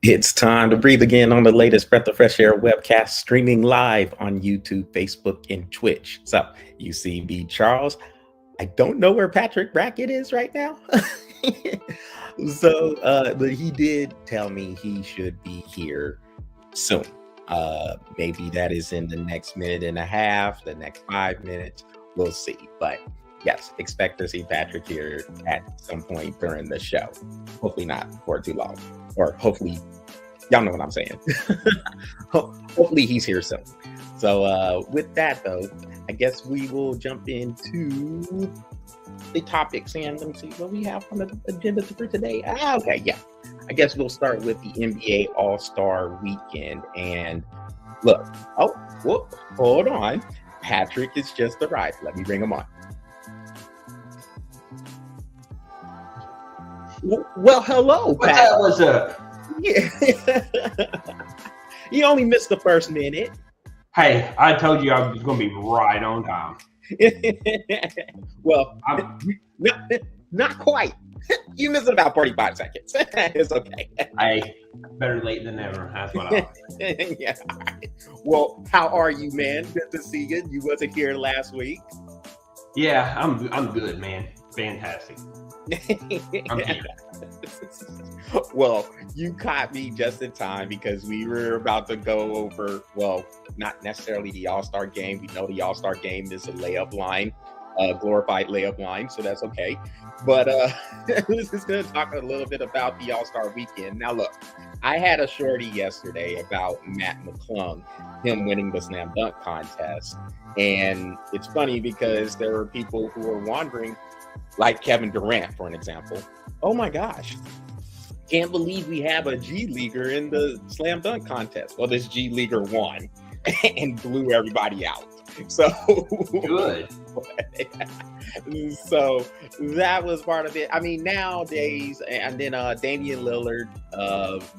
It's time to breathe again on the latest Breath of Fresh Air webcast streaming live on YouTube, Facebook, and Twitch. So, you see me, Charles. I don't know where Patrick Brackett is right now. But he did tell me he should be here soon. Maybe that is in the next minute and a half, the next 5 minutes. We'll see. But yes, expect to see Patrick here at some point during the show. Hopefully not for too long. Or hopefully, y'all know what I'm saying. Hopefully he's here soon. So with that, though, I guess we will jump into the topics and let me see what we have on the agenda for today. Okay, yeah. I guess we'll start with the NBA All-Star Weekend. And look, hold on. Patrick has just arrived. Let me bring him on. Well, hello, Pat. What's up? Yeah. You only missed the first minute. Hey, I told you I was going to be right on time. Well, not quite. You missed about 45 seconds. It's okay. Hey, better late than never. That's what I like. Yeah. Well, how are you, man? Good to see you. You wasn't here last week. Yeah, I'm good, man. Fantastic. I'm here. Well, you caught me just in time because we were about to go over, well, not necessarily the All-Star game. We know the All-Star game is a layup line, glorified layup line, so that's okay. But we're just going to talk a little bit about the All-Star Weekend. Now, look, I had a shorty yesterday about Matt McClung, him winning the slam dunk contest. And it's funny because there were people who were wondering, like Kevin Durant, for an example. Oh my gosh, can't believe we have a G Leaguer in the slam dunk contest. Well, this G Leaguer won and blew everybody out. So good. So that was part of it. I mean, nowadays, and then Damian Lillard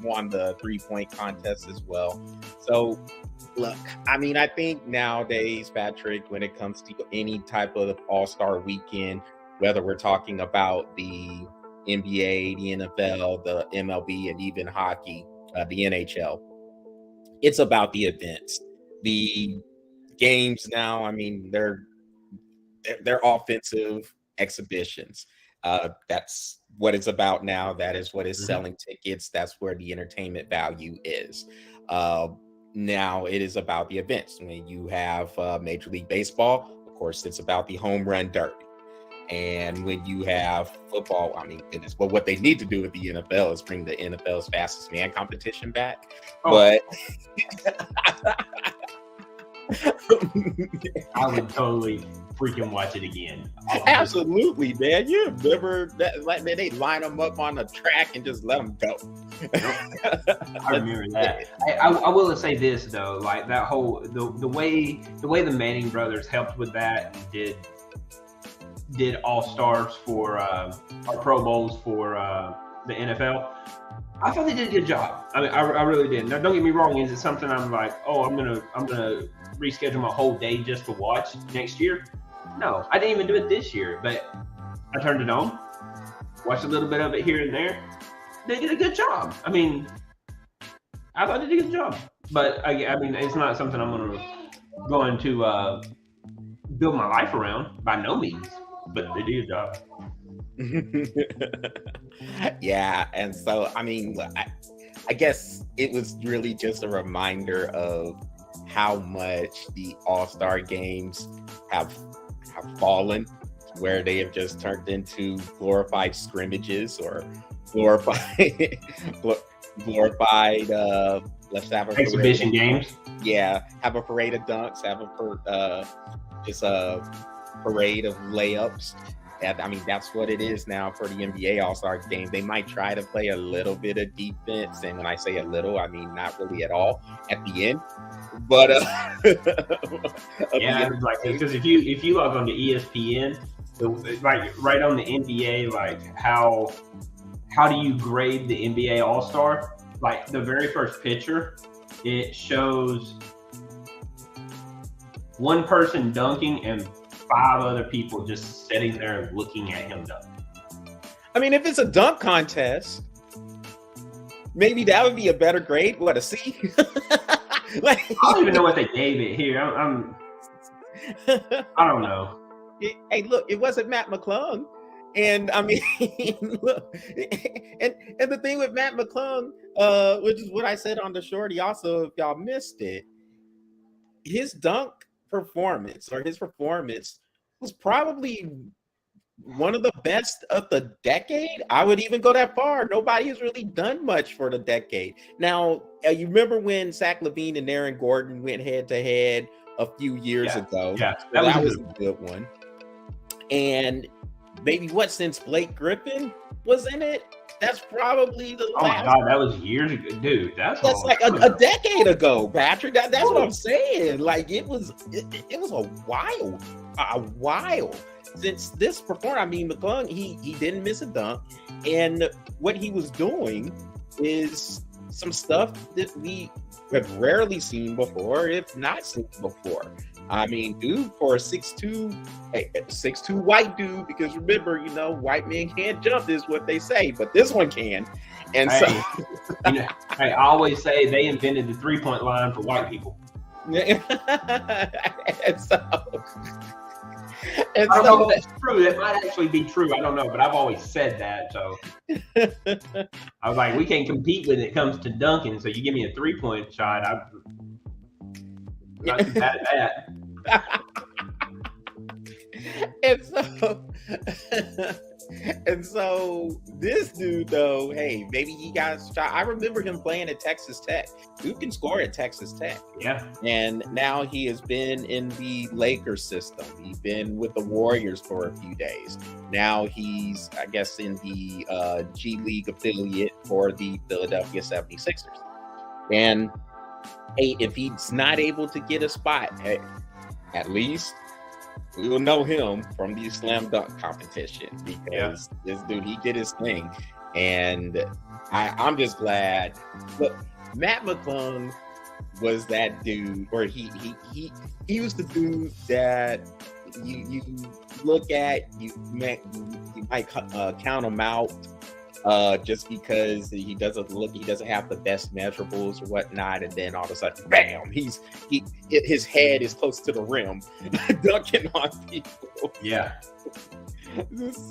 won the 3-point contest as well. So look, I mean, I think nowadays, Patrick, when it comes to any type of All-Star Weekend, whether we're talking about the NBA, the NFL, the MLB, and even hockey, the NHL, it's about the events. The games now, I mean, they're offensive exhibitions. That's what it's about now. That is what is selling tickets. That's where the entertainment value is. Now it is about the events. When you have Major League Baseball, of course, it's about the home run derby. And when you have football, I mean, goodness, but what they need to do with the NFL is bring the NFL's fastest man competition back. Oh. But I would totally freaking watch it again. Absolutely, man. You remember that? Like, man, they line them up on the track and just let them go. I remember that. I will say this though, like that whole the way the Manning brothers helped with that and did all-stars for or Pro Bowls for the NFL. I thought they did a good job. I mean, I really did. Now, don't get me wrong. Is it something I'm like, oh, I'm gonna reschedule my whole day just to watch next year? No, I didn't even do it this year. But I turned it on, watched a little bit of it here and there. They did a good job. I mean, I thought they did a good job. But I mean, it's not something I'm going to build my life around by no means. But they did a job. Yeah, and so I mean, I guess it was really just a reminder of how much the All-Star games have fallen, where they have just turned into glorified scrimmages or glorified let's have a exhibition games. Yeah, have a parade of dunks, have just a parade of layups. I mean, that's what it is now for the NBA All-Star game. They might try to play a little bit of defense, and when I say a little, I mean not really at all at the end. But yeah, like because if you log on to ESPN, like right on the NBA, like how do you grade the NBA All-Star? Like the very first picture, it shows one person dunking and 5 other people just sitting there looking at him dunk. I mean, if it's a dunk contest, maybe that would be a better grade. What, a C? Like, I don't even know what they gave it here. I don't know. Hey, look, it wasn't Matt McClung. And I mean, look, and the thing with Matt McClung, which is what I said on the shorty also, if y'all missed it, his dunk performance was probably one of the best of the decade. I would even go that far. Nobody has really done much for the decade. Now, you remember when Zach LaVine and Aaron Gordon went head to head a few years ago? Yeah, that was a good one. And maybe since Blake Griffin was in it? That's probably the last. Oh my God, that was years ago, dude. That's like a decade ago, Patrick. That's what I'm saying. Like it was a while since this performance. I mean, McClung, he didn't miss a dunk, and what he was doing is some stuff that we have rarely seen before, if not seen before. I mean, dude, for a 6'2" white dude, because remember, white men can't jump is what they say, but this one can. And I always say they invented the 3-point line for white people. And I don't know if that's true. That might actually be true. I don't know, but I've always said that. So I was like, we can't compete when it comes to dunking. So you give me a 3-point shot, I'm not too bad at that. And so this dude, though, hey, maybe he got a shot. I remember him playing at Texas Tech. Dude can score at Texas Tech. Yeah. And now he has been in the Lakers system. He's been with the Warriors for a few days. Now he's, I guess, in the G League affiliate for the Philadelphia 76ers. And hey, if he's not able to get a spot, hey, at least we will know him from the slam dunk competition, because this dude, he did his thing. And I'm just glad. Look, Matt McClung was that dude, or he was the dude that you look at, you might count him out just because he doesn't have the best measurables or whatnot, and then all of a sudden, bam, his head is close to the rim, dunking on people. Yeah.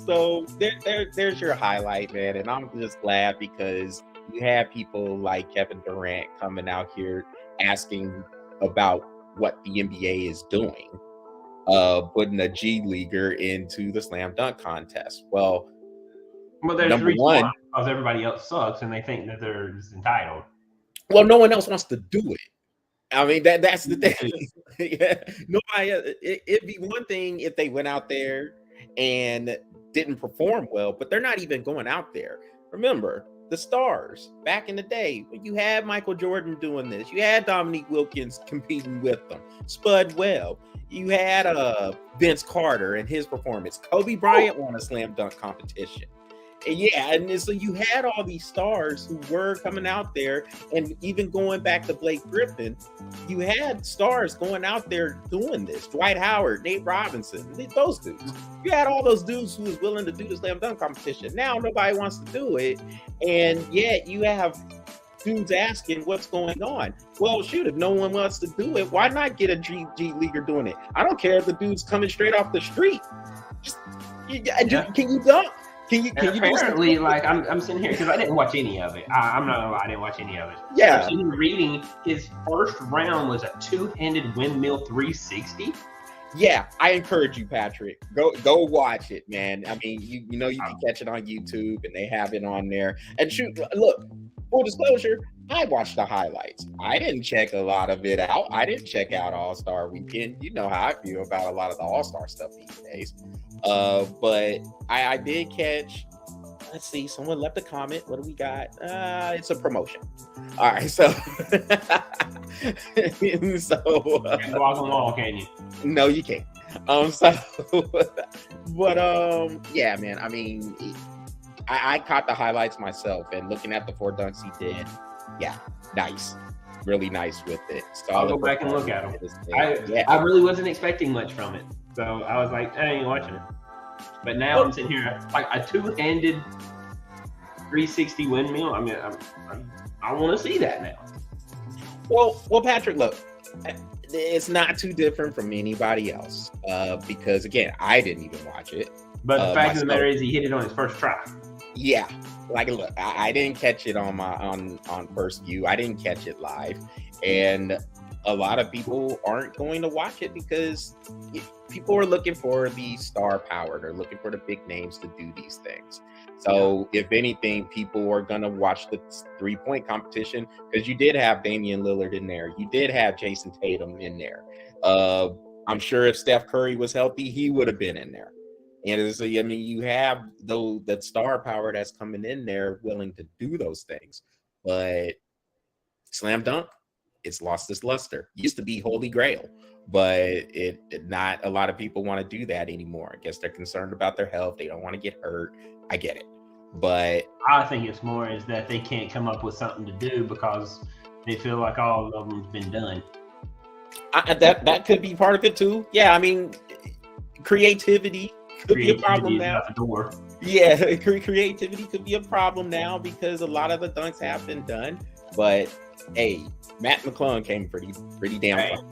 So there's your highlight, man, and I'm just glad because you have people like Kevin Durant coming out here asking about what the NBA is doing, putting a G leaguer into the slam dunk contest. Well, there's number one, because everybody else sucks and they think that they're just entitled. Well, no one else wants to do it. I mean, that's the thing. Yeah, nobody. It'd be one thing if they went out there and didn't perform well, but they're not even going out there. Remember, the stars back in the day, when you had Michael Jordan doing this, you had Dominique Wilkins competing with them, Spud Webb, you had Vince Carter and his performance. Kobe Bryant won a slam dunk competition. Yeah, and so you had all these stars who were coming out there, and even going back to Blake Griffin, you had stars going out there doing this. Dwight Howard, Nate Robinson, those dudes. You had all those dudes who was willing to do the slam dunk competition. Now nobody wants to do it, and yet you have dudes asking what's going on. Well, shoot, if no one wants to do it, why not get a G leaguer doing it? I don't care if the dude's coming straight off the street. Can you dunk? Can you apparently, like, I'm sitting here because I didn't watch any of it. I'm not gonna lie, I didn't watch any of it. Yeah. I'm sitting reading his first round was a 2-handed windmill 360. Yeah, I encourage you, Patrick. Go watch it, man. I mean, you can catch it on YouTube, and they have it on there. And shoot, look, full disclosure, I watched the highlights. I didn't check a lot of it out. I didn't check out All-Star Weekend. You know how I feel about a lot of the All-Star stuff these days. But I did catch, let's see, someone left a comment. What do we got? It's a promotion. All right, so You can walk on the wall, can you? No, you can't. Yeah, man. I mean, I caught the highlights myself, and looking at the 4 dunks he did, yeah, nice, really nice with it. I'll go back and look at them. I really wasn't expecting much from it, so I was like, I ain't watching it. But now I'm sitting here like a 2-handed 360 windmill. I mean, I want to see that now. Well, Patrick, look, it's not too different from anybody else because, again, I didn't even watch it. But the fact of the matter is, he hit it on his first try. Yeah, like, look, I didn't catch it on first view. I didn't catch it live, and a lot of people aren't going to watch it because people are looking for the star power. They're looking for the big names to do these things. So if anything, people are going to watch the 3-point competition because you did have Damian Lillard in there. You did have Jason Tatum in there. I'm sure if Steph Curry was healthy, he would have been in there. And so, I mean, you have that star power that's coming in there willing to do those things. But slam dunk, it's lost its luster. Used to be holy grail, but not a lot of people want to do that anymore. I guess they're concerned about their health. They don't want to get hurt. I get it. But I think it's more is that they can't come up with something to do because they feel like all of them's been done. That could be part of it too. Yeah, I mean, creativity could be a problem now. Yeah, creativity could be a problem now because a lot of the dunks have been done. But hey, Matt McClung came pretty damn far.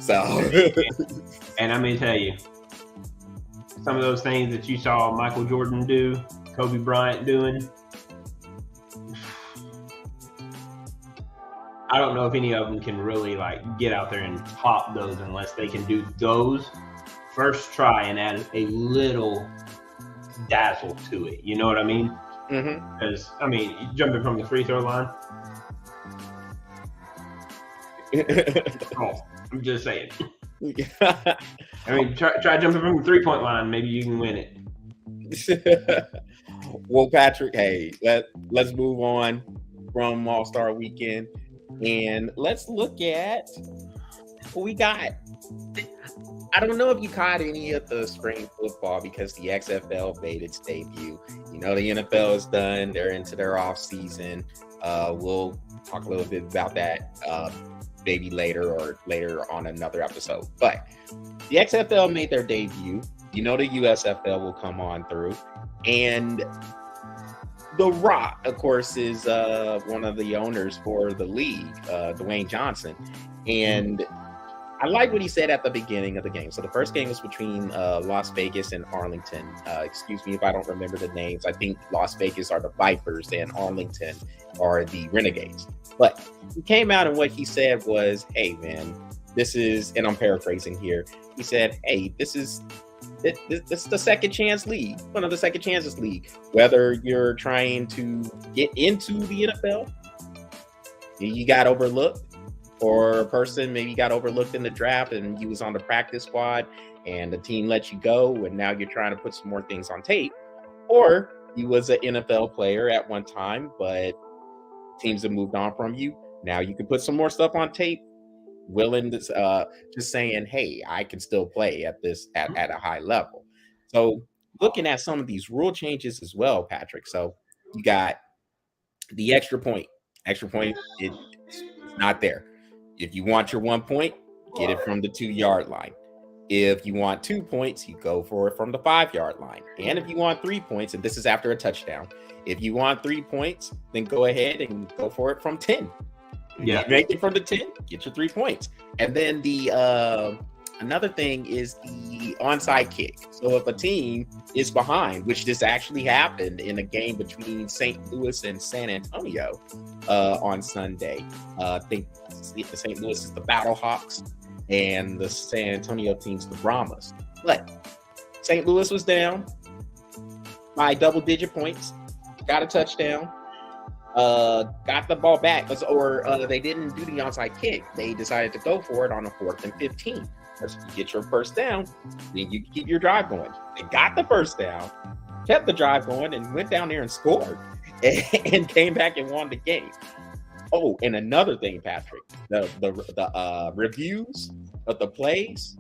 So, and I'm gonna tell you, some of those things that you saw Michael Jordan do, Kobe Bryant doing, I don't know if any of them can really like get out there and pop those unless they can do those first try and add a little dazzle to it. You know what I mean? Because I mean, jumping from the free throw line. I'm just saying. I mean, try jumping from the 3-point line. Maybe you can win it. Well, Patrick, hey, let's move on from All-Star Weekend and let's look at what we got. I don't know if you caught any of the spring football because the XFL made its debut. You know, the NFL is done. They're into their off season. We'll talk a little bit about that maybe later on another episode. But the XFL made their debut. You know, the USFL will come on through. And The Rock, of course, is one of the owners for the league, Dwayne Johnson. And I like what he said at the beginning of the game. So the first game was between Las Vegas and Arlington. Excuse me if I don't remember the names. I think Las Vegas are the Vipers and Arlington are the Renegades. But he came out and what he said was, hey, man, this is, and I'm paraphrasing here. He said, hey, this is the second chance league, one of the second chances league. Whether you're trying to get into the NFL, you got overlooked, or a person maybe got overlooked in the draft and you was on the practice squad and the team let you go and now you're trying to put some more things on tape, or you was an NFL player at one time, but teams have moved on from you. Now you can put some more stuff on tape, willing to just saying, hey, I can still play at a high level. So looking at some of these rule changes as well, Patrick. So you got the extra point. It's not there. If you want your 1 point, get it from the 2-yard line. If you want 2 points, you go for it from the 5-yard line. And if you want 3 points, and this is after a touchdown, if you want 3 points, then go ahead and go for it from 10. Yeah, make it from the 10, get your 3 points. And then the another thing is the onside kick. So if a team is behind, which this actually happened in a game between St. Louis and San Antonio on Sunday. I think the St. Louis is the Battlehawks and the San Antonio team's the Brahmas. But St. Louis was down by double-digit points, got a touchdown, got the ball back, or they didn't do the onside kick. They decided to go for it on a 4th and 15. First, you get your first down, then you keep your drive going. They got the first down, kept the drive going, and went down there and scored, and came back and won the game. Oh, and another thing, Patrick, the reviews of the plays,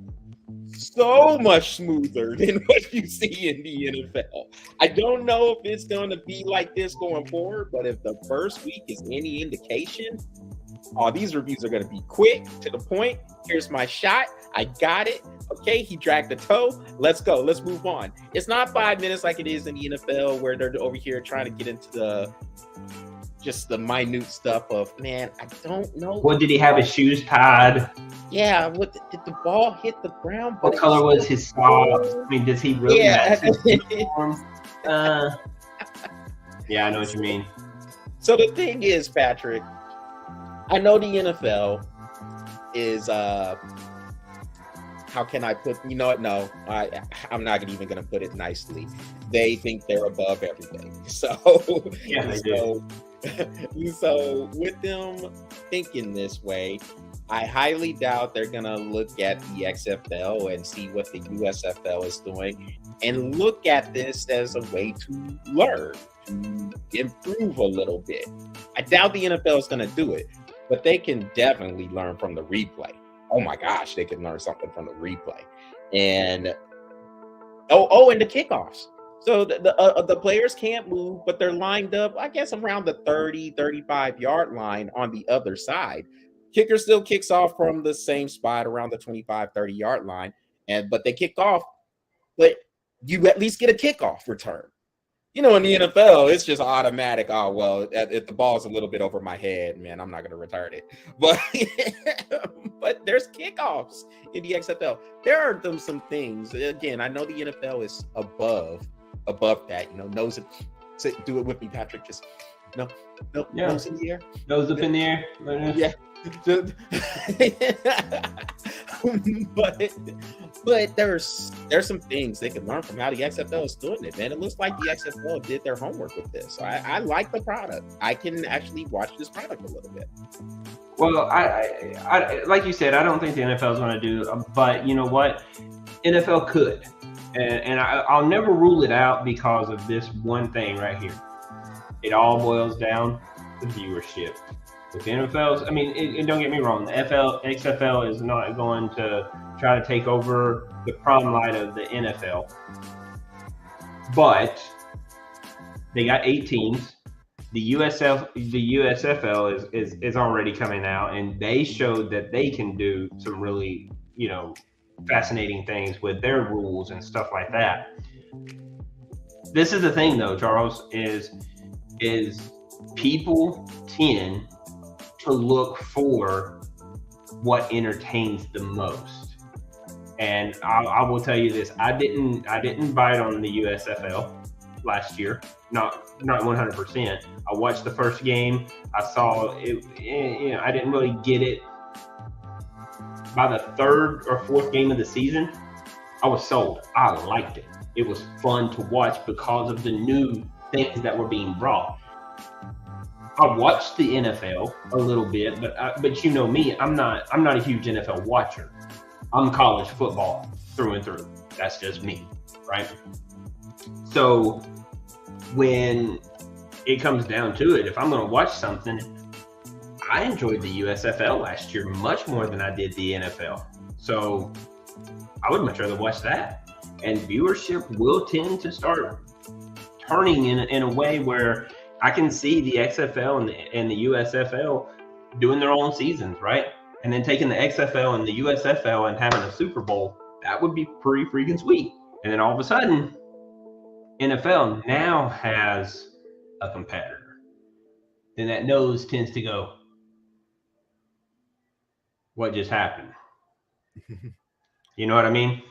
so much smoother than what you see in the NFL. I don't know if it's going to be like this going forward, but if the first week is any indication, these reviews are going to be quick, to the point. Here's my shot. I got it. Okay, he dragged the toe. Let's go. Let's move on. It's not 5 minutes like it is in the NFL where they're over here trying to get into the minute stuff of, man, I don't know. What did he have his shoes tied? Yeah, what did the ball hit the ground? What color was his socks? I mean, does he really match his uniform? Yeah, I know what you mean. So the thing is, Patrick, I know the NFL is how can I put, you know what? No, I'm not even going to put it nicely. They think they're above everything. So, yeah, they do. So with them thinking this way, I highly doubt they're going to look at the XFL and see what the USFL is doing and look at this as a way to learn, to improve a little bit. I doubt the NFL is going to do it, but they can definitely learn from the replay. Oh my gosh, they can learn something from the replay. And and the kickoffs. So the players can't move, but they're lined up, I guess, around the 30, 35-yard line on the other side. Kicker still kicks off from the same spot around the 25, 30-yard line, but they kick off, but you at least get a kickoff return. You know, in the NFL, it's just automatic. Oh, well, if the ball's a little bit over my head, man, I'm not going to return it. But there's kickoffs in the XFL. There are some things. Again, I know the NFL is above that. You know, nose it. Do it with me, Patrick. Just nose in the air. Nose up in the air. Yeah. But there's some things they can learn from how the XFL is doing it, man. It looks like the XFL did their homework with this. So I like the product. I can actually watch this product a little bit. Well, I like you said, I don't think the NFL is going to do, but you know what? NFL could, and I'll never rule it out because of this one thing right here. It all boils down to viewership. With the NFL's, I mean, and don't get me wrong, the XFL is not going to try to take over the prime light of the NFL. But they got 8 teams. The USFL is already coming out, and they showed that they can do some really, fascinating things with their rules and stuff like that. This is the thing, though, Charles, is people tend to look for what entertains the most. And I will tell you this, I didn't bite on the USFL last year, not 100%. I watched the first game. I saw it, I didn't really get it. By the 3rd or 4th game of the season, I was sold. I liked it. It was fun to watch because of the new things that were being brought. I watched the NFL a little bit, but you know me, I'm not a huge NFL watcher. I'm college football through and through. That's just me, right? So when it comes down to it, if I'm going to watch something, I enjoyed the USFL last year much more than I did the NFL. So I would much rather watch that. And viewership will tend to start turning in a way where I can see the XFL and the USFL doing their own seasons, right? And then taking the XFL and the USFL and having a Super Bowl, that would be pretty freaking sweet. And then all of a sudden, NFL now has a competitor. Then that nose tends to go, what just happened? You know what I mean?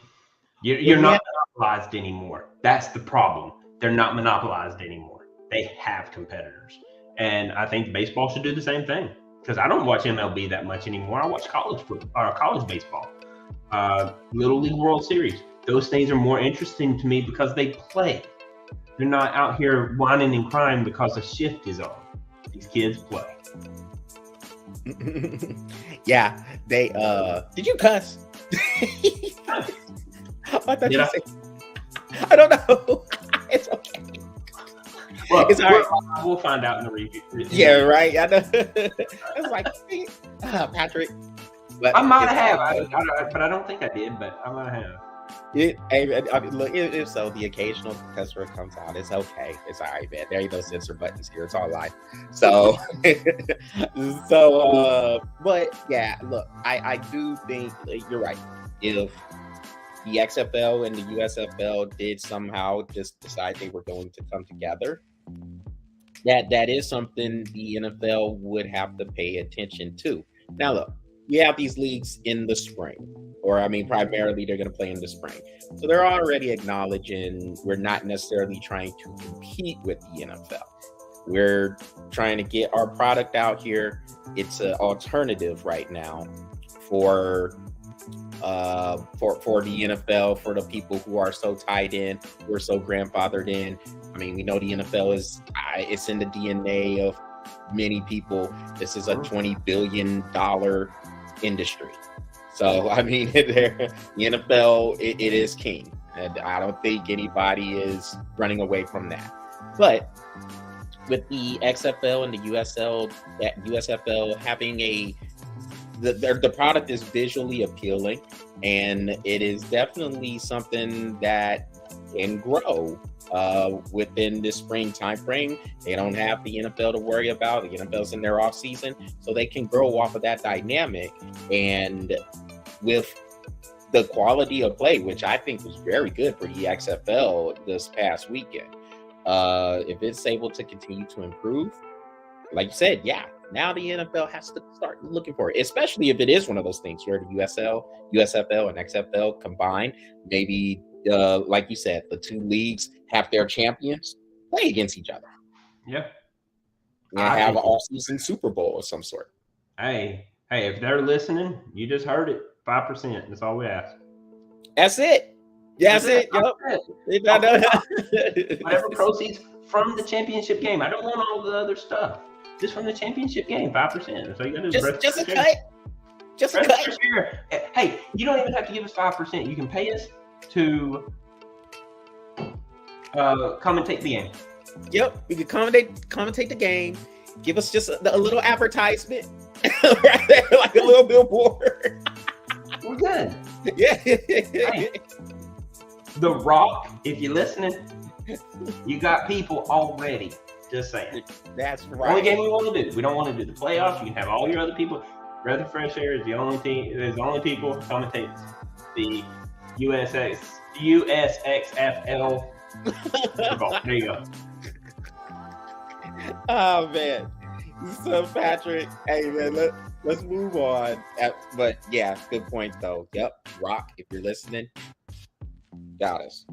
You're not monopolized anymore. That's the problem. They're not monopolized anymore. They have competitors. And I think baseball should do the same thing. Because I don't watch MLB that much anymore. I watch college baseball. Little League World Series. Those things are more interesting to me because they play. They're not out here whining and crying because a shift is on. These kids play. Yeah, they did you cuss? I thought you said, I don't know. It's okay. Well, it's all right. We'll find out in the review. Yeah, right. I know. It's like, Patrick. But I might have, but I don't think I did. But I might have. Look, if so, the occasional cuss word comes out. It's okay. It's all right, man. There ain't no censor buttons here. It's all live. So, but yeah, look, I do think you're right. If the XFL and the USFL did somehow just decide they were going to come together, that is something the NFL would have to pay attention to. Now, look, we have these leagues in the spring, or I mean, primarily they're going to play in the spring. So they're already acknowledging we're not necessarily trying to compete with the NFL. We're trying to get our product out here. It's an alternative right now for the NFL, for the people who are so tied in, who are so grandfathered in. I mean, we know the NFL it's in the DNA of many people. This is a $20 billion industry. So, I mean, the NFL, it is king. And I don't think anybody is running away from that. But with the XFL and the USFL having the product is visually appealing, and it is definitely something that can grow within this spring time frame. They don't have the NFL to worry about. The NFL's in their off season, so they can grow off of that dynamic. And with the quality of play, which I think was very good for the XFL this past weekend, if it's able to continue to improve, like you said, yeah, now the NFL has to start looking for it, especially if it is one of those things where the USFL and XFL combined. Maybe, like you said, the two leagues have their champions play against each other. Yeah. And have an all-season Super Bowl of some sort. Hey, if they're listening, you just heard it. 5%. That's all we ask. That's it. That's it. Yep. Whatever proceeds from the championship game. I don't want all the other stuff. Just from the championship game, 5%. That's all you got to do. Just a cut. Just a cut. Hey, you don't even have to give us 5%. You can pay us to commentate the game. Yep, we can commentate the game. Give us just a little advertisement right there, like a little billboard. We're good. Yeah. Hey, The Rock, if you're listening, you got people already. Just saying. That's right. The only game we want to do. We don't want to do the playoffs. You can have all your other people. Breath of Fresh Air is the only team. There's the only people who commentate the USXFL. There you go. Oh man. So Patrick, hey man, let's move on. But yeah, good point though. Yep, Rock, if you're listening, got us.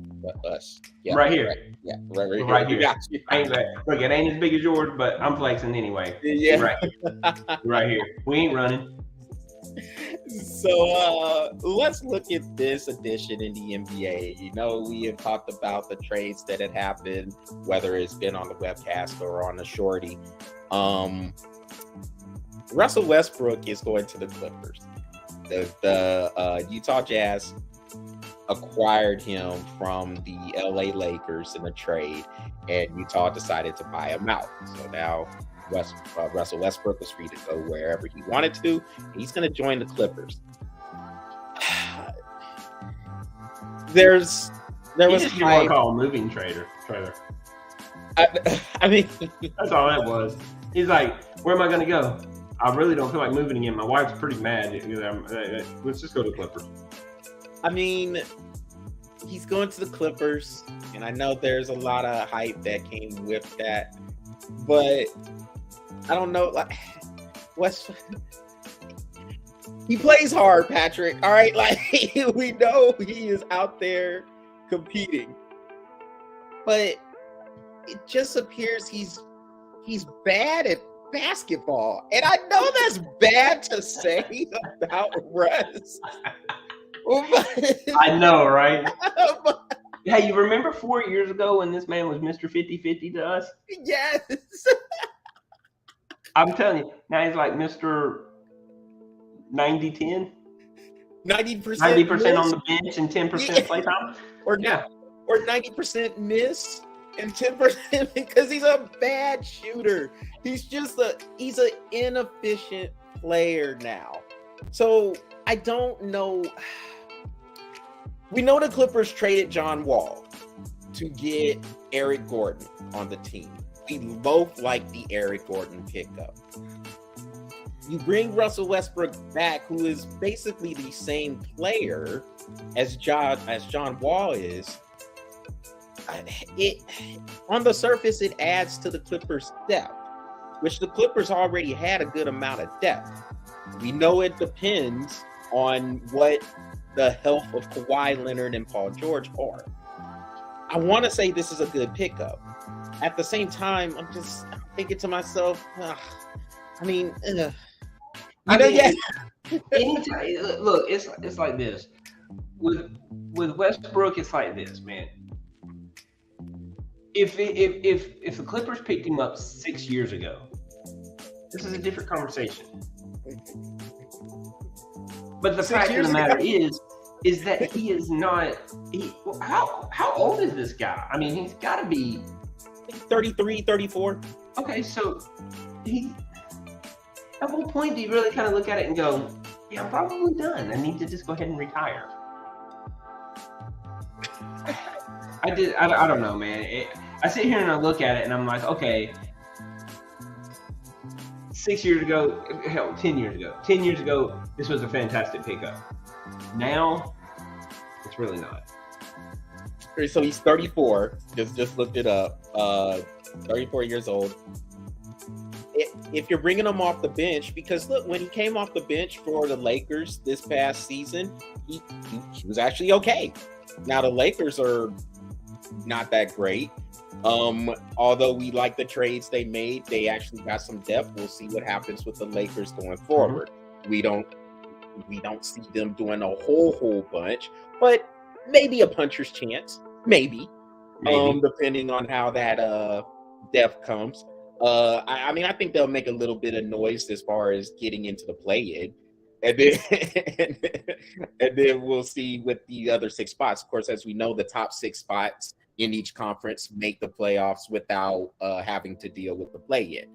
Us. Yep, right here. Right here. Got you. Look, it ain't as big as yours, but I'm flexing anyway. Yeah. Right here. We ain't running. So let's look at this edition in the NBA. You know, we have talked about the trades that had happened, whether it's been on the webcast or on the shorty. Russell Westbrook is going to the Clippers. The Utah Jazz acquired him from the LA Lakers in a trade, and Utah decided to buy him out. So now Russell Westbrook was free to go wherever he wanted to. He's going to join the Clippers. There was you want to call a moving trailer. I mean, that's all that was. He's like, where am I going to go? I really don't feel like moving again. My wife's pretty mad. Let's just go to the Clippers. I mean, he's going to the Clippers, and I know there's a lot of hype that came with that, but I don't know. Like, he plays hard, Patrick. All right, like we know he is out there competing, but it just appears he's bad at basketball, and I know that's bad to say about Russ. I know, right? Hey, you remember 4 years ago when this man was Mr. 50-50 to us? Yes. I'm telling you, now he's like Mr. 90-10. 90% on the bench and 10% playtime. Or 90% miss and 10% because he's a bad shooter. He's an inefficient player now. So I don't know. We know the Clippers traded John Wall to get Eric Gordon on the team. We both like the Eric Gordon pickup. you bring Russell Westbrook back, who is basically the same player as John Wall is. It on the surface, it adds to the Clippers' depth, which the Clippers already had a good amount of depth. We know it depends on what the health of Kawhi Leonard and Paul George are. I want to say this is a good pickup. At the same time, I'm thinking to myself, anytime, look, it's like this. With Westbrook, it's like this, man. If the Clippers picked him up 6 years ago, this is a different conversation. But the fact of the matter is that he is not. How old is this guy? I mean, he's got to be 33, 34. Okay, so at what point do you really kind of look at it and go, yeah, I'm probably done. I need to just go ahead and retire. I don't know, man. I sit here and I look at it and I'm like, okay, 6 years ago, hell, 10 years ago. 10 years ago, this was a fantastic pickup. Now, it's really not. So he's 34. Just looked it up. 34 years old. If you're bringing him off the bench, because look, when he came off the bench for the Lakers this past season, he was actually okay. Now the Lakers are not that great. Although we like the trades they made, they actually got some depth. We'll see what happens with the Lakers going forward. Mm-hmm. We don't see them doing a whole bunch, but maybe a puncher's chance. Maybe. Depending on how that depth comes. I think they'll make a little bit of noise as far as getting into the play-in. And then we'll see with the other 6 spots. Of course, as we know, the top 6 spots in each conference make the playoffs without having to deal with the play-in.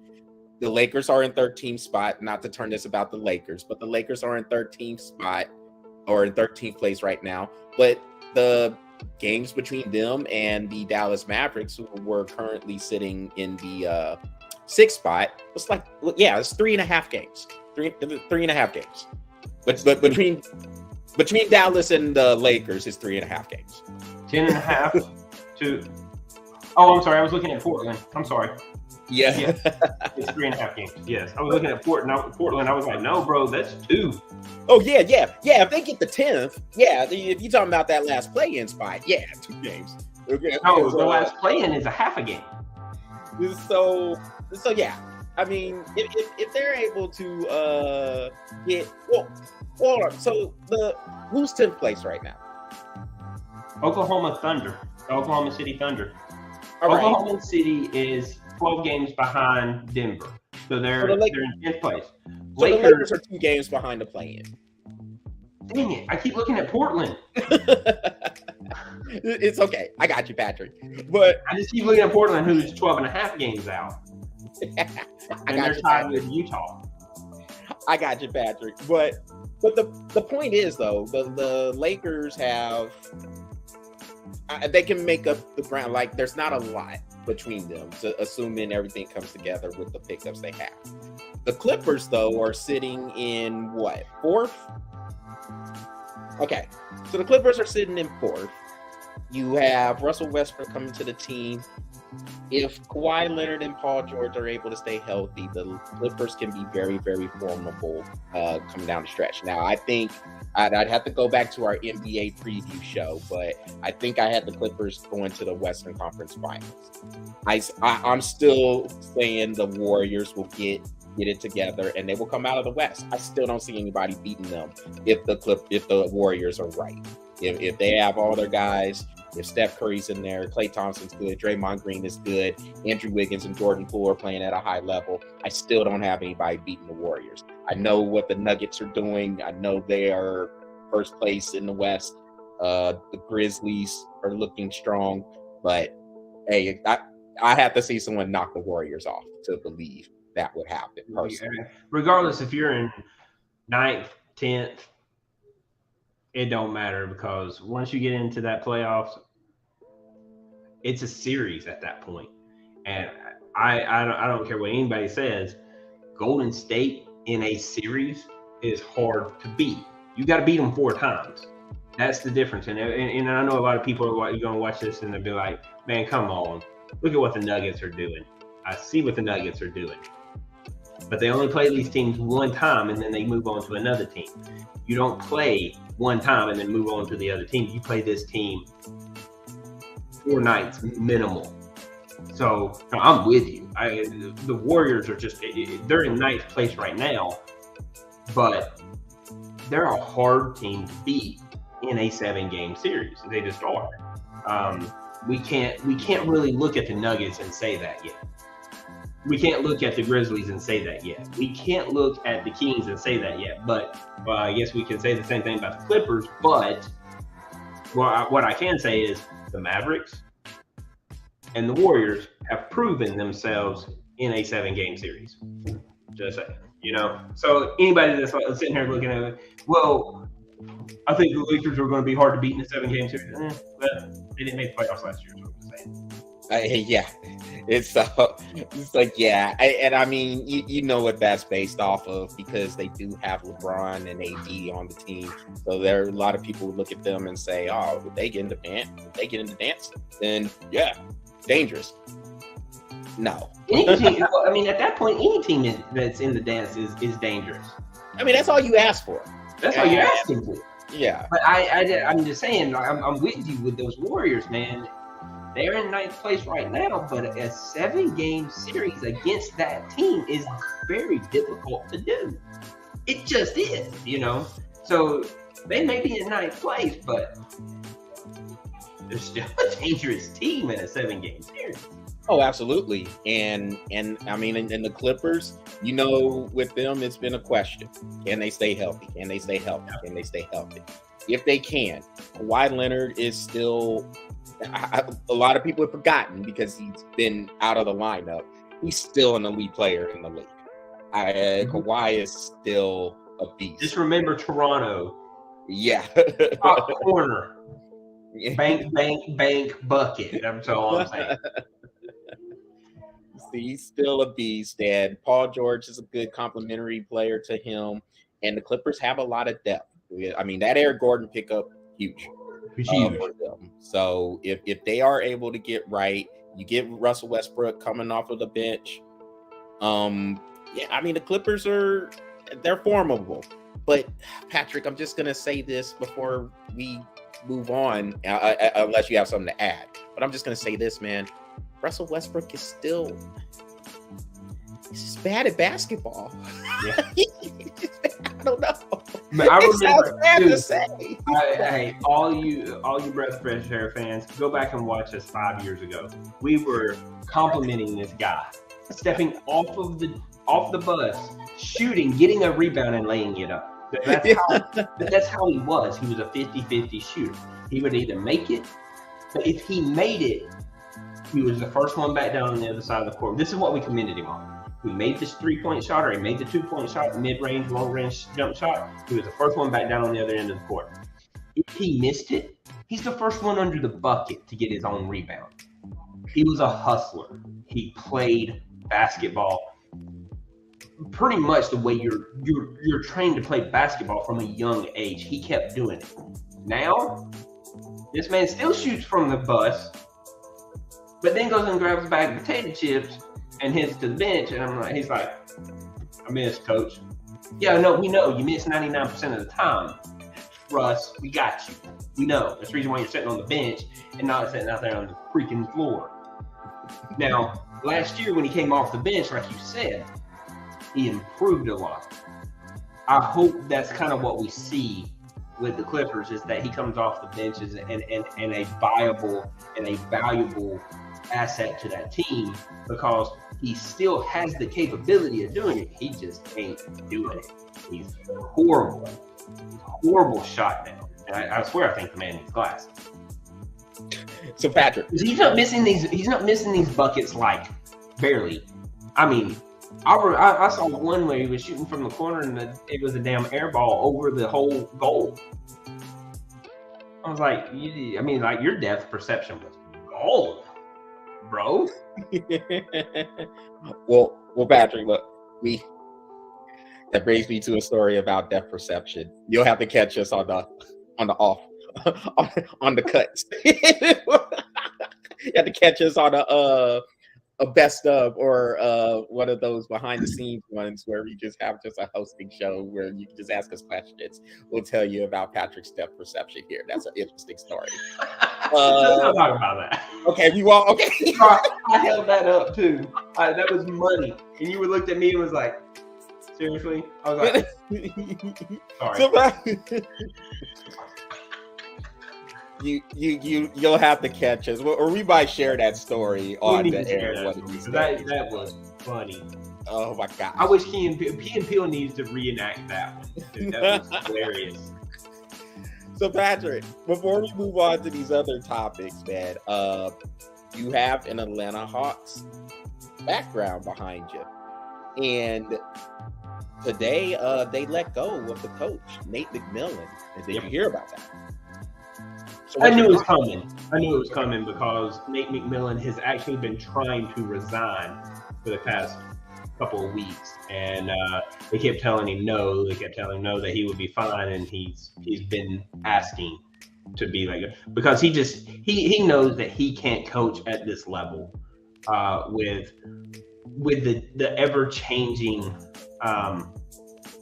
The Lakers are in 13th spot. Not to turn this about the Lakers, but the Lakers are in 13th spot or in 13th place right now. But the games between them and the Dallas Mavericks, who were currently sitting in the 6th spot, it's 3.5 games. 3.5 games. But between Dallas and the Lakers is 3.5 games. 10.5 to. Oh, I'm sorry. I was looking at Portland. I'm sorry. Yeah. It's 3.5 games. Yes. I was looking at Portland. I was like, no, bro, that's 2. Oh, yeah. If they get the 10th, if you're talking about that last play-in spot, 2 games. Okay. No, the last play-in is a half a game. So yeah. I mean, if they're able to get hold on. So who's 10th place right now? Oklahoma City Thunder. All Oklahoma City is 12 games behind Denver, so they're in 10th place. So the Lakers are 2 games behind the play-in. Dang it! I keep looking at Portland. It's okay. I got you, Patrick. But I just keep looking at Portland, who's 12.5 games out. And they're tied with Utah. I got you, Patrick. But the point is, though, the Lakers have they can make up the ground. Like, there's not a lot between them, so assuming everything comes together with the pickups they have. The Clippers, though, are sitting in what, 4th? Okay, so the Clippers are sitting in 4th. You have Russell Westbrook coming to the team. If Kawhi Leonard and Paul George are able to stay healthy, the Clippers can be very, very formidable coming down the stretch. Now, I think I'd have to go back to our NBA preview show, but I think I had the Clippers going to the Western Conference Finals. I'm still saying the Warriors will get it together and they will come out of the West. I still don't see anybody beating them if the Warriors are right. If they have all their guys, if Steph Curry's in there, Klay Thompson's good, Draymond Green is good, Andrew Wiggins and Jordan Poole are playing at a high level, I still don't have anybody beating the Warriors. I know what the Nuggets are doing. I know they are first place in the West. The Grizzlies are looking strong, but hey, I have to see someone knock the Warriors off to believe that would happen personally. Regardless if you're in 9th, 10th, it don't matter, because once you get into that playoffs, it's a series at that point. And I don't care what anybody says. Golden State in a series is hard to beat. You got to beat them 4 times. That's the difference. And I know a lot of people are going to watch this and they'll be like, man, come on. Look at what the Nuggets are doing. I see what the Nuggets are doing. But they only play these teams 1 time and then they move on to another team. You don't play 1 time and then move on to the other team. You play this team 4 nights minimal. So I'm with you. The Warriors are they're in ninth place right now, but they're a hard team to beat in a 7-game series. They just are. We can't really look at the Nuggets and say that yet. We can't look at the Grizzlies and say that yet. We can't look at the Kings and say that yet. But I guess we can say the same thing about the Clippers. But what I can say is the Mavericks and the Warriors have proven themselves in a 7-game series. Just saying, So anybody that's sitting here looking at it, well, I think the Lakers are going to be hard to beat in a 7-game series. But they didn't make the playoffs last year, so I'm saying. Yeah, it's like, yeah. And I mean, you know what that's based off of, because they do have LeBron and AD on the team. So there are a lot of people who look at them and say, oh, if they get into dance, then yeah, dangerous. No. Any team, I mean, at that point, any team that's in the dance is dangerous. I mean, that's all you ask for. That's all you're asking for. Yeah. But I'm just saying, I'm with you with those Warriors, man. They're in 9th place right now, but a 7-game series against that team is very difficult to do. It just is, So they may be in 9th place, but they're still a dangerous team in a 7-game series. Oh, absolutely. And I mean, in the Clippers, with them, it's been a question. Can they stay healthy? Can they stay healthy? Can they stay healthy? If they can, Kawhi Leonard is still, a lot of people have forgotten because he's been out of the lineup. He's still an elite player in the league. Kawhi is still a beast. Just remember Toronto. Yeah. Top corner. Bank, bucket. That's all I'm saying. He's still a beast, and Paul George is a good complementary player to him. And the Clippers have a lot of depth. I mean, that Eric Gordon pickup, huge. Huge. For them. So if they are able to get right, you get Russell Westbrook coming off of the bench. Yeah, I mean, the Clippers they're formidable. But Patrick, I'm just gonna say this before we move on, unless you have something to add. But I'm just gonna say this, man. Russell Westbrook is he's just bad at basketball. Yeah. I don't know. But I remember, bad to say. Hey, all you Breath Fresh Air fans, go back and watch us 5 years ago. We were complimenting this guy, stepping off the bus, shooting, getting a rebound, and laying it up. That's how he was. He was a 50-50 shooter. He would either make it, but if he made it, he was the first one back down on the other side of the court. This is what we commended him on. He made this 3-point shot, or he made the 2-point shot, mid-range, long-range jump shot. He was the first one back down on the other end of the court. If he missed it, he's the first one under the bucket to get his own rebound. He was a hustler. He played basketball pretty much the way you're trained to play basketball from a young age. He kept doing it. Now, this man still shoots from the bus, but then goes and grabs a bag of potato chips and heads to the bench, and he's like, I missed, coach. Yeah, no, we know you miss 99% of the time. Russ, we got you. We know. That's the reason why you're sitting on the bench and not sitting out there on the freaking floor. Now, last year when he came off the bench, like you said, he improved a lot. I hope that's kind of what we see with the Clippers, is that he comes off the bench and a viable and a valuable asset to that team, because he still has the capability of doing it. He just ain't doing it. He's horrible shot now. And I swear, I think the man needs glasses. So Patrick, he's not missing these buckets, like barely. I mean, I saw one where he was shooting from the corner and it was a damn air ball over the whole goal. I was like, your depth perception was gold, bro. Well, Patrick, look, That brings me to a story about depth perception. You'll have to catch us on the off on the cuts. You have to catch us on a best of or one of those behind the scenes ones where we just have a hosting show where you can just ask us questions. We'll tell you about Patrick's depth perception here. That's an interesting story. Let's not talk about that. Okay, you all okay? I held that up too. That was money, and you looked at me and was like, "Seriously?" I was like, "Sorry." You'll have to catch us, or we might share that story on the air. That was funny. Oh my god! I wish Key and Peele needs to reenact that one. That was hilarious. So Patrick, before we move on to these other topics, man, you have an Atlanta Hawks background behind you, and today they let go of the coach, Nate McMillan. And did you hear about that? So I knew it was coming. I knew it was coming because Nate McMillan has actually been trying to resign for the past couple of weeks, and they kept telling him no. They kept telling him no, that he would be fine, and he's been asking to be like, because he knows that he can't coach at this level with the ever changing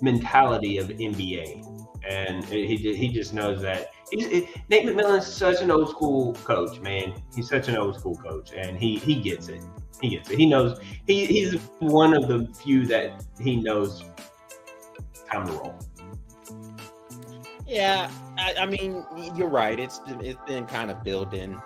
mentality of NBA, and he just knows that. Nate McMillan is such an old school coach, man. He's such an old school coach, and he gets it. He gets it. He knows he's one of the few that he knows time to roll. Yeah, I mean, you're right. It's been kind of building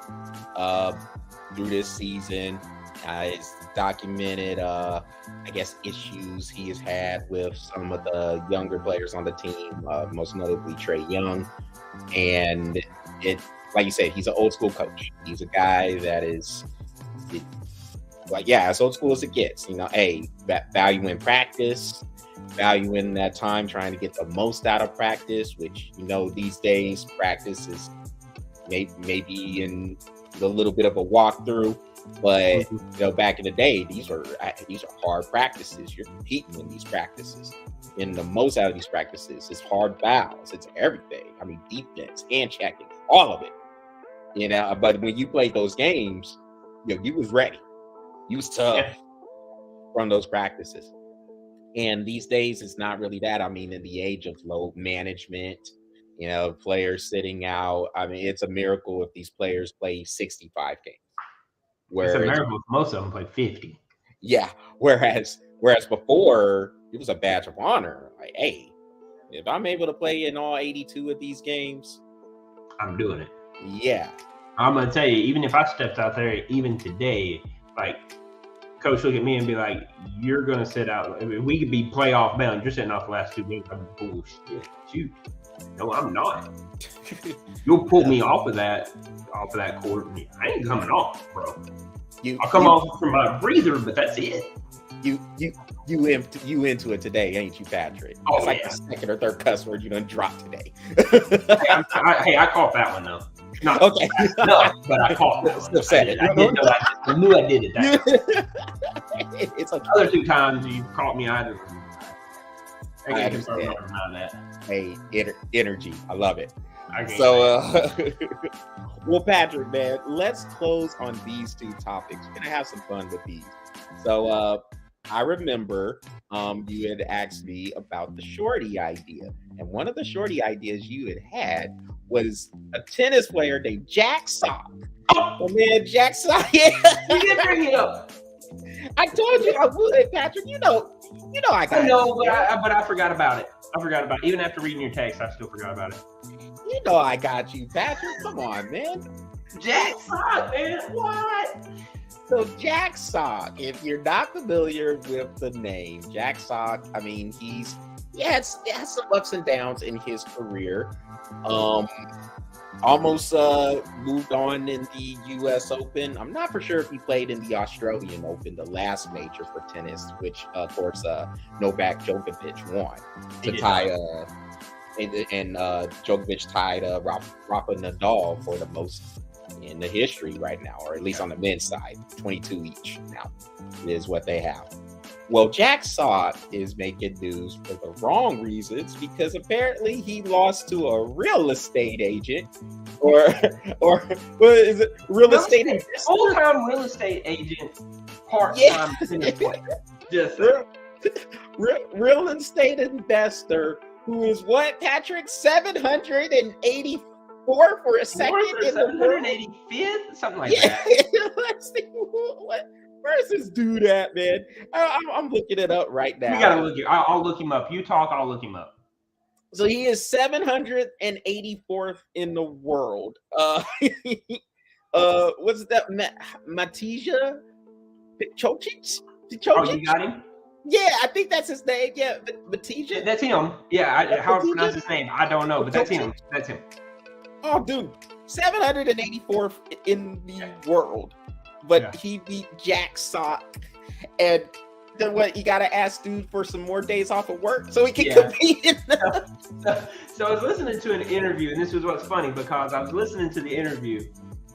through this season. It's documented, I guess, issues he has had with some of the younger players on the team, most notably Trae Young. And it, like you said, he's an old school coach. He's a guy that is as old school as it gets. You know, valuing practice, valuing that time, trying to get the most out of practice, which, you know, these days practice is maybe in a little bit of a walkthrough. But you know, back in the day, these are hard practices. You're competing in these practices. And the most out of these practices is hard fouls. It's everything. I mean, defense, hand checking, all of it. You know, but when you played those games, you know, you was ready. You was tough from those practices. And these days, it's not really that. I mean, in the age of load management, you know, players sitting out. I mean, it's a miracle if these players play 65 games. It's a miracle if most of them play 50. Yeah. Whereas before, it was a badge of honor. Like, hey, if I'm able to play in all 82 of these games, I'm doing it. Yeah. I'm going to tell you, even if I stepped out there, even today, like, coach look at me and be like, you're going to sit out. I mean, we could be playoff bound. You're sitting off the last 2 games. I'm bullshit. Shoot. No, I'm not. You'll pull me off of that court. I ain't coming off, bro. I'll come off from my breather, but that's it. You into it today, ain't you, Patrick? Oh, it's like the second or third cuss word you done dropped today. I caught that one though. Not okay. No, but I caught that one. Said it. I knew I did it. It's okay. Other 2 times you caught me either. I understand. Hey, energy. I love it. So, well, Patrick, man, let's close on these 2 topics. We're gonna have some fun with these. So, I remember you had asked me about the shorty idea, and one of the shorty ideas you had was a tennis player named Jack Sock. Oh man, Jack Sock. Yeah. You didn't bring it up. I told you I would, Patrick. You know, I got. I know, but I forgot about it. Even after reading your text, I still forgot about it. You know I got you, Patrick. Come on, man. Jack Sock, man. What? So Jack Sock, if you're not familiar with the name, Jack Sock, I mean, he has some ups and downs in his career. Almost moved on in the U.S. Open. I'm not for sure if he played in the Australian Open, the last major for tennis, which of course Novak Djokovic won to tie. And Djokovic tied Rafa Nadal for the most in the history right now, or at least on the men's side, 22 each now is what they have. Well, Jack Sock is making news for the wrong reasons because apparently he lost to a real estate agent, or what is it? Full-time real estate agent, part-time tennis player. Just real estate investor who is what, Patrick? 784 for a second in the world? 785th? Something like that. Let's see. Where's this dude at, man? I'm looking it up right now. We gotta look it. I'll look him up. You talk, I'll look him up. So he is 784th in the world. What's that? Matija Pichocic? Oh, you got him? Yeah, I think that's his name. Yeah, Matija. That's him. Yeah, how to pronounce his name? I don't know, but that's him. That's him. Oh, dude, 784th in the world. But he beat Jack Sock, and then what? You got to ask dude for some more days off of work so he can compete. So I was listening to an interview, and this was what's funny because I was listening to the interview,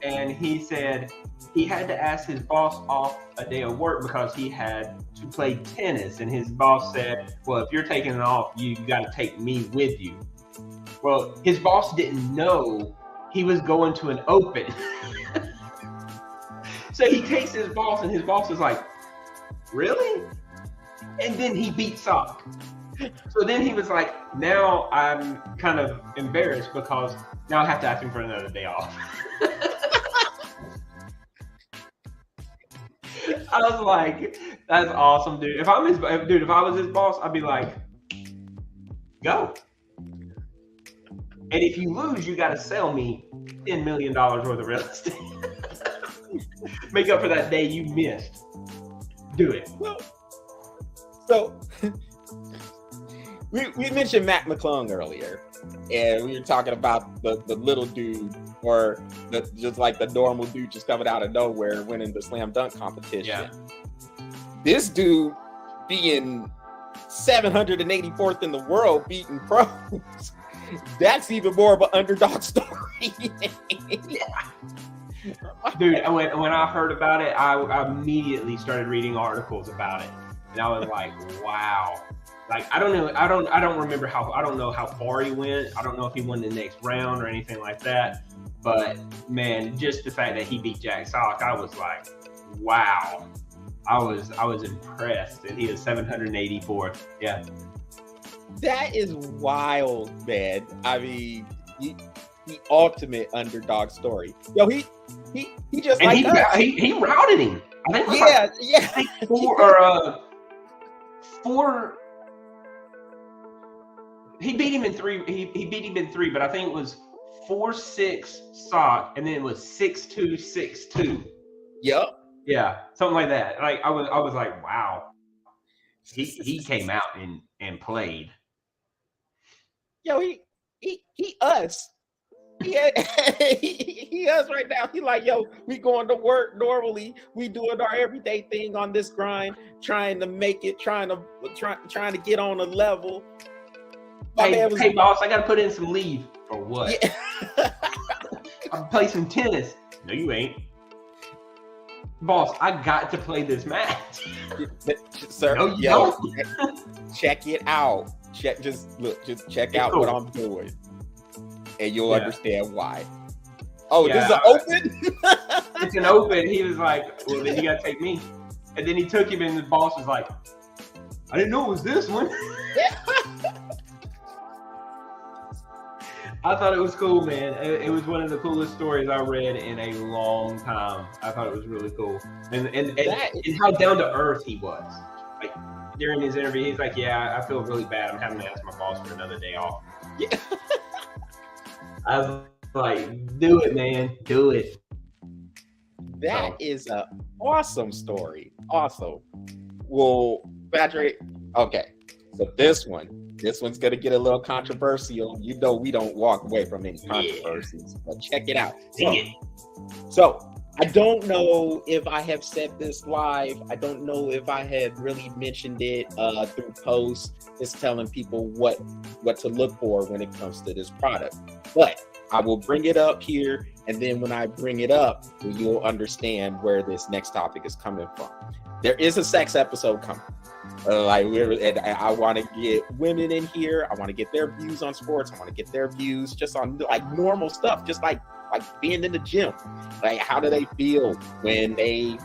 and he said he had to ask his boss off a day of work because he had to play tennis, and his boss said, "Well, if you're taking it off, you got to take me with you." Well, his boss didn't know he was going to an open. So he takes his boss, and his boss is like, "Really?" And then he beat Sock. So then he was like, "Now I'm kind of embarrassed because now I have to ask him for another day off." I was like, "That's awesome, dude. If I was his boss, I'd be like, go. And if you lose, you got to sell me $10 million worth of real estate. Make up for that day you missed. Do it." Well, so we mentioned Mac McClung earlier, and we were talking about the little dude, or just like the normal dude just coming out of nowhere winning the slam dunk competition. Yeah. This dude being 784th in the world beating pros. That's even more of an underdog story. Dude, when I heard about it, I immediately started reading articles about it, and I was like, "Wow!" Like I don't know how far he went. I don't know if he won the next round or anything like that. But man, just the fact that he beat Jack Sock, I was like, "Wow!" I was impressed, and he is 784th. Yeah. That is wild, man. I mean, the ultimate underdog story. Yo, he just and like he routed him. I think four. He beat him in three. He beat him in three, but I think it was 4-6 Sock, and then it was 6-2, 6-2. Yep. Yeah, something like that. Like I was like, wow. He came out and played. Yo, he us. Yeah, he us right now. He like, yo, we going to work normally. We doing our everyday thing on this grind, trying to make it, trying to get on a level. Hey, boss, I got to put in some leave. For what? Yeah. I'm play some tennis. No, you ain't. Boss, I got to play this match. Sir, no, yo, check it out. Just check out what I'm doing, and you'll understand why. Oh, this is an open? It's an open. He was like, "Well, then you got to take me." And then he took him, and the boss was like, "I didn't know it was this one." I thought it was cool, man. It was one of the coolest stories I read in a long time. I thought it was really cool, and how down to earth he was. Like during his interview, he's like, "Yeah, I feel really bad. I'm having to ask my boss for another day off." Yeah. I was like, "Do it, man. Do it." That is an awesome story. Awesome. Well, Patrick. Okay, so this one's gonna get a little controversial. You know, we don't walk away from any controversies, but check it out. So I don't know if I have said this live. I don't know if I had really mentioned it through posts, just telling people what to look for when it comes to this product. But I will bring it up here, and then when I bring it up, you'll understand where this next topic is coming from. There is a sex episode coming. And I want to get women in here. I want to get their views on sports. I want to get their views just on like normal stuff, just like being in the gym. Like, how do they feel when they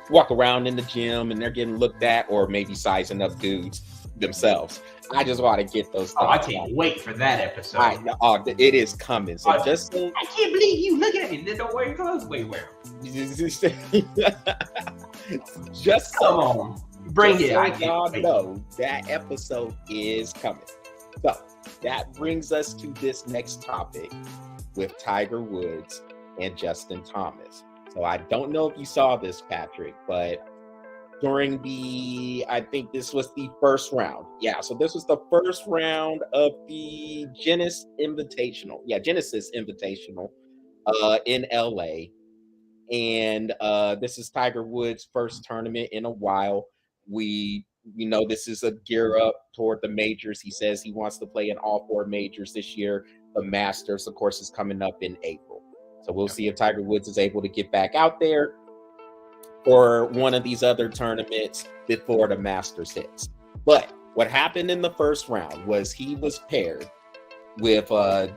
walk around in the gym and they're getting looked at, or maybe sizing up dudes themselves? I just want to get those things. Oh, I can't wait for that episode. It is coming. So I can't believe you looking at me. Don't wear your clothes. Wait, wear them. Just come on. Bring it. So y'all know that episode is coming. So that brings us to this next topic with Tiger Woods and Justin Thomas. So I don't know if you saw this, Patrick, but during I think this was the first round. Yeah, so this was the first round of the Genesis Invitational in LA. And this is Tiger Woods' first tournament in a while. We know this is a gear up toward the majors. He says he wants to play in all 4 majors this year. The Masters, of course, is coming up in April. So we'll see if Tiger Woods is able to get back out there for one of these other tournaments before the Masters hits. But what happened in the first round was he was paired with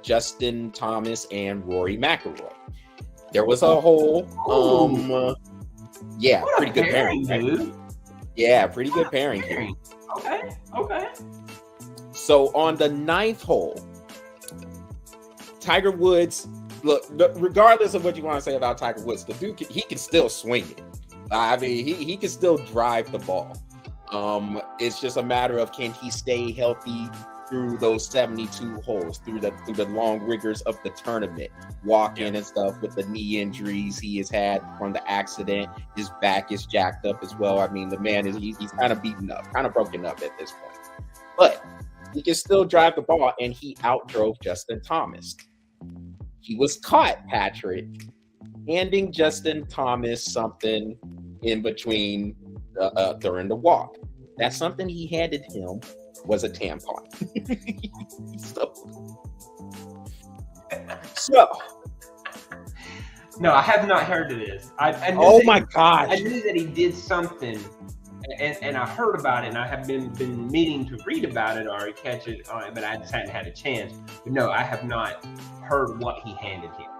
Justin Thomas and Rory McIlroy. There was a whole, pretty good pairing, dude. Yeah, pretty good pairing here. Okay. So on the 9th hole, Tiger Woods, look, regardless of what you want to say about Tiger Woods, the dude, he can still swing it. I mean, he can still drive the ball. It's just a matter of, can he stay healthy through those 72 holes, through the long rigors of the tournament, walking and stuff with the knee injuries he has had from the accident. His back is jacked up as well. I mean, the man he's kind of beaten up, kind of broken up at this point. But he can still drive the ball, and he outdrove Justin Thomas. He was caught, Patrick, handing Justin Thomas something in between during the walk. That something he handed him was a tampon. So, no, I have not heard of this. Oh my gosh! I knew that he did something, and I heard about it, and I have been meaning to read about it or catch it, but I just hadn't had a chance. But no, I have not heard what he handed him.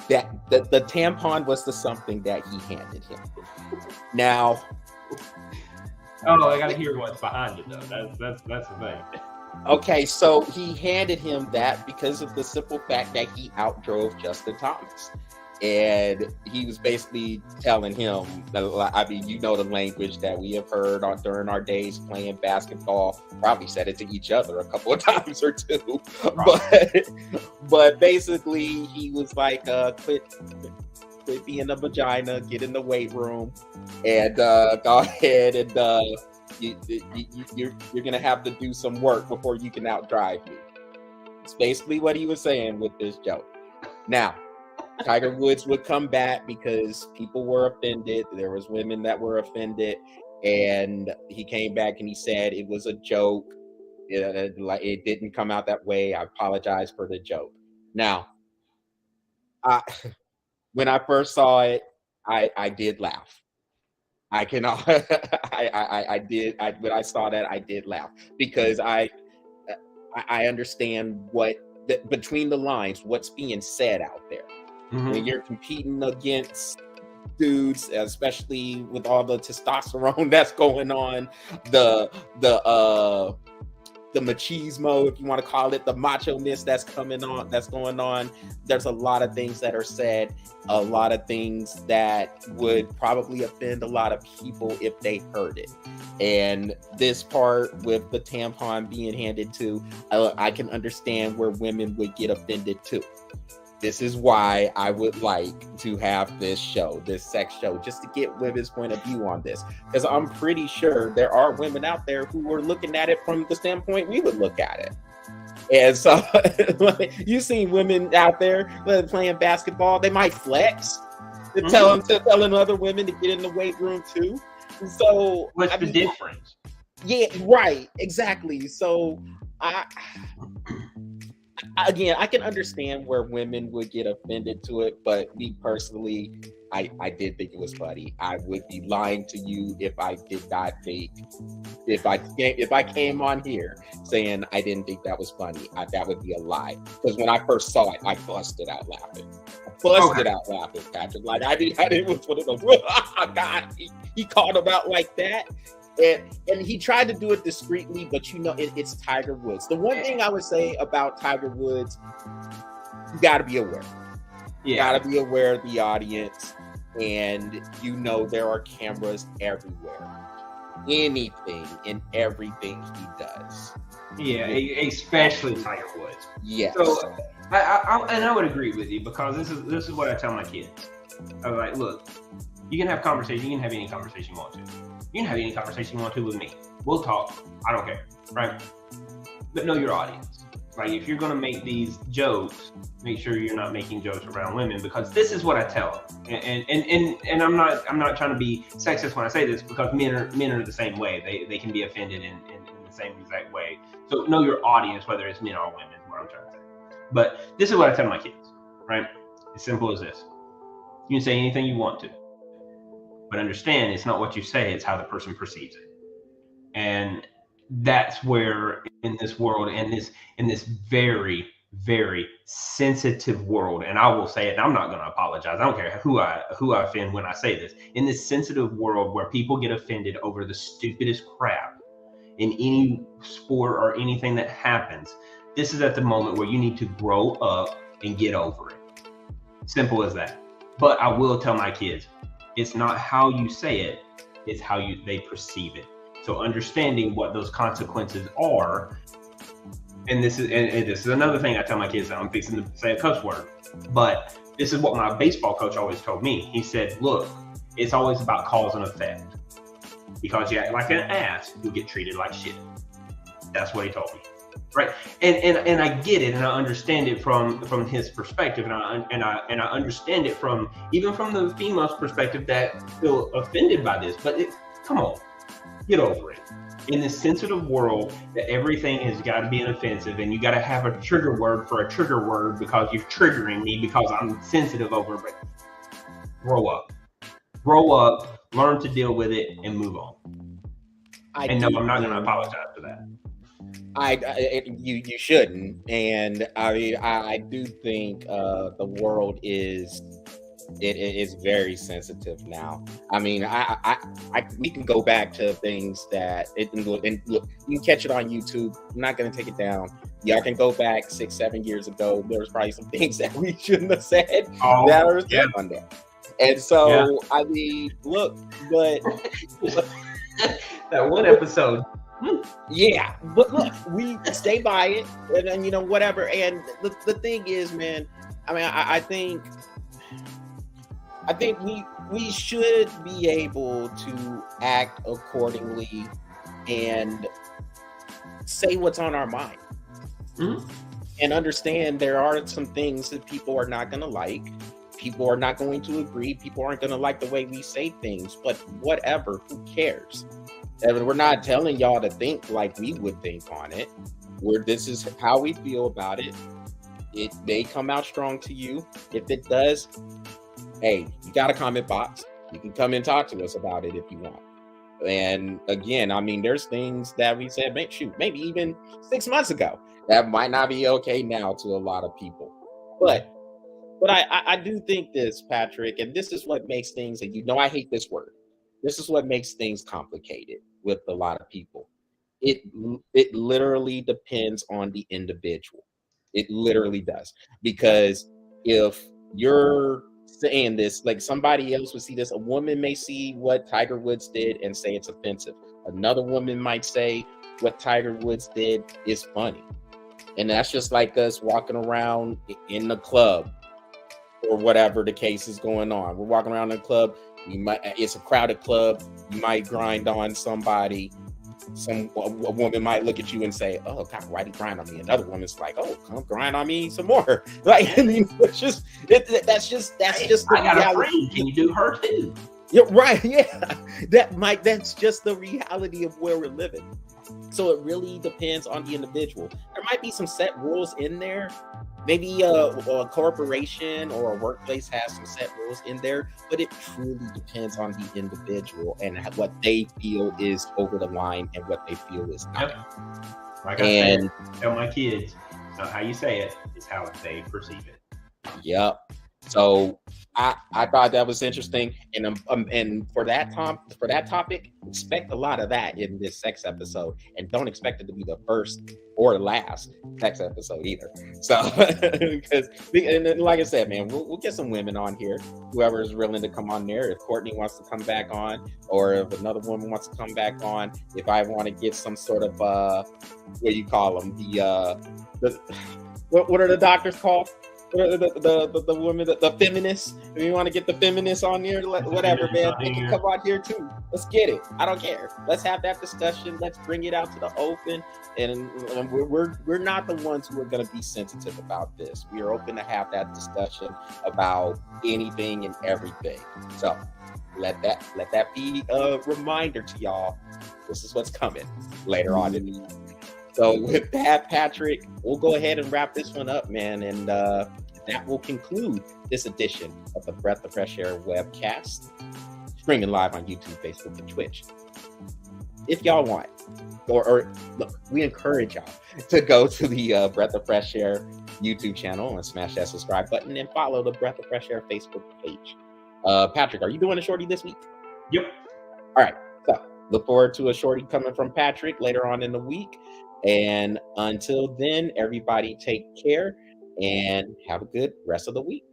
That the tampon was the something that he handed him. Now. Oh, I got to hear what's behind it, though. That's the thing. Okay, so he handed him that because of the simple fact that he outdrove Justin Thomas. And he was basically telling him, I mean, you know the language that we have heard during our days playing basketball. Probably said it to each other a couple of times or two. But basically, he was like, quit being a vagina, get in the weight room, and go ahead and you're gonna have to do some work before you can outdrive me. It's basically what he was saying with this joke. Now, Tiger Woods would come back because people were offended. There was women that were offended, and he came back and he said it was a joke. It didn't come out that way. I apologize for the joke. Now, when I first saw it, I did laugh. I cannot. I did. When I saw that, I did laugh because I understand between the lines, what's being said out there. Mm-hmm. When you're competing against dudes, especially with all the testosterone that's going on, the machismo, if you want to call it, the macho-ness that's going on. There's a lot of things that are said, a lot of things that would probably offend a lot of people if they heard it. And this part with the tampon being handed to, I can understand where women would get offended too. This is why I would like to have this sex show, just to get women's point of view on this. Because I'm pretty sure there are women out there who are looking at it from the standpoint we would look at it. And so you've seen women out there playing basketball, they might flex. They're telling other women to get in the weight room too. So what's the difference? Yeah, right, exactly. So Again, I can understand where women would get offended to it, but me personally, I did think it was funny. I would be lying to you if I did not think, if I came on here saying I didn't think that was funny. That would be a lie. Because when I first saw it, I busted out laughing. Out laughing, Patrick. Like I didn't was one of those. Oh God, he called him out like that. And he tried to do it discreetly, but it's Tiger Woods. The one thing I would say about Tiger Woods, you got to be aware. You got to be aware of the audience, and there are cameras everywhere. Anything and everything he does. Yeah, especially Tiger Woods. Yes. So I would agree with you, because this is what I tell my kids. I was like, look, you can have conversation. You can have any conversation you want to. You can have any conversation you want to with me. We'll talk. I don't care, right? But know your audience. Like, if you're going to make these jokes, make sure you're not making jokes around women, because this is what I tell them. And I'm not trying to be sexist when I say this, because men are the same way. They can be offended in the same exact way. So know your audience, whether it's men or women, is what I'm trying to say. But this is what I tell my kids, right? As simple as this. You can say anything you want to, but understand it's not what you say, it's how the person perceives it. And that's where, in this world, in this very, very sensitive world, and I will say it, and I'm not going to apologize. I don't care who I offend when I say this. In this sensitive world where people get offended over the stupidest crap in any sport or anything that happens, this is at the moment where you need to grow up and get over it. Simple as that. But I will tell my kids, it's not how you say it, it's how they perceive it. So understanding what those consequences are, and this is another thing I tell my kids. I'm fixing to say a cuss word, but this is what my baseball coach always told me. He said, look, it's always about cause and effect. Because you act like an ass, you'll get treated like shit. That's what he told me. Right. And I get it, and I understand it from his perspective, and I understand it even from the female's perspective that feel offended by this. But come on, get over it. In this sensitive world that everything has got to be an offensive, and you got to have a trigger word for a trigger word because you're triggering me because I'm sensitive over it. Grow up, learn to deal with it, and move on. I'm not going to apologize for that. You shouldn't, and I do think the world is very sensitive now. I mean, we can go back to things that and look, you can catch it on YouTube. I'm not going to take it down. Y'all can go back 6-7 years ago. There was probably some things that we shouldn't have said that are said on there. And so, I mean, look, but that one episode. Yeah, but look, we stay by it, and then whatever. And the thing is, man, I mean, I think we should be able to act accordingly and say what's on our mind, and understand there are some things that people are not going to like. People are not going to agree. People aren't going to like the way we say things. But whatever, who cares? And we're not telling y'all to think like we would think on it. This is how we feel about it. It may come out strong to you. If it does, hey, you got a comment box. You can come and talk to us about it if you want. And again, I mean, there's things that we said, maybe even 6 months ago that might not be okay now to a lot of people. But I do think this, Patrick, and this is what makes things, and I hate this word. This is what makes things complicated with a lot of people. It literally depends on the individual. It literally does. Because if you're saying this, like somebody else would see this, a woman may see what Tiger Woods did and say it's offensive. Another woman might say what Tiger Woods did is funny. And that's just like us walking around in the club or whatever the case is going on. We're walking around in the club. It's a crowded club. You might grind on somebody. A woman might look at you and say, "Oh God, why'd he grind on me?" Another woman's like, "Oh, come grind on me some more." Like, I mean, that's just the I got a friend. Can you do her too? Yeah, right. Yeah, that's just the reality of where we're living. So it really depends on the individual. There might be some set rules in there, maybe a corporation or a workplace has some set rules in there, but it truly depends on the individual and what they feel is over the line and what they feel is not. Like I said, tell my kids, it's not how you say it, it's how they perceive it. Yep. So I thought that was interesting, and for that topic, expect a lot of that in this sex episode, and don't expect it to be the first or last sex episode either. So, because and then, like I said, man, we'll get some women on here, whoever is willing to come on there. If Courtney wants to come back on, or if another woman wants to come back on, if I want to get some sort of what do you call them? What are the doctors called? The women, the feminists. If you want to get the feminists on here, whatever, man, they can come on here too. Let's get it. I don't care. Let's have that discussion. Let's bring it out to the open. And we're not the ones who are going to be sensitive about this. We are open to have that discussion about anything and everything. So let that be a reminder to y'all. This is what's coming later on in the year. So with that, Patrick, we'll go ahead and wrap this one up, man. And that will conclude this edition of the Breath of Fresh Air webcast, streaming live on YouTube, Facebook, and Twitch. If y'all want, or look, we encourage y'all to go to the Breath of Fresh Air YouTube channel and smash that subscribe button and follow the Breath of Fresh Air Facebook page. Patrick, are you doing a shorty this week? Yep. All right. So look forward to a shorty coming from Patrick later on in the week. And until then, everybody take care and have a good rest of the week.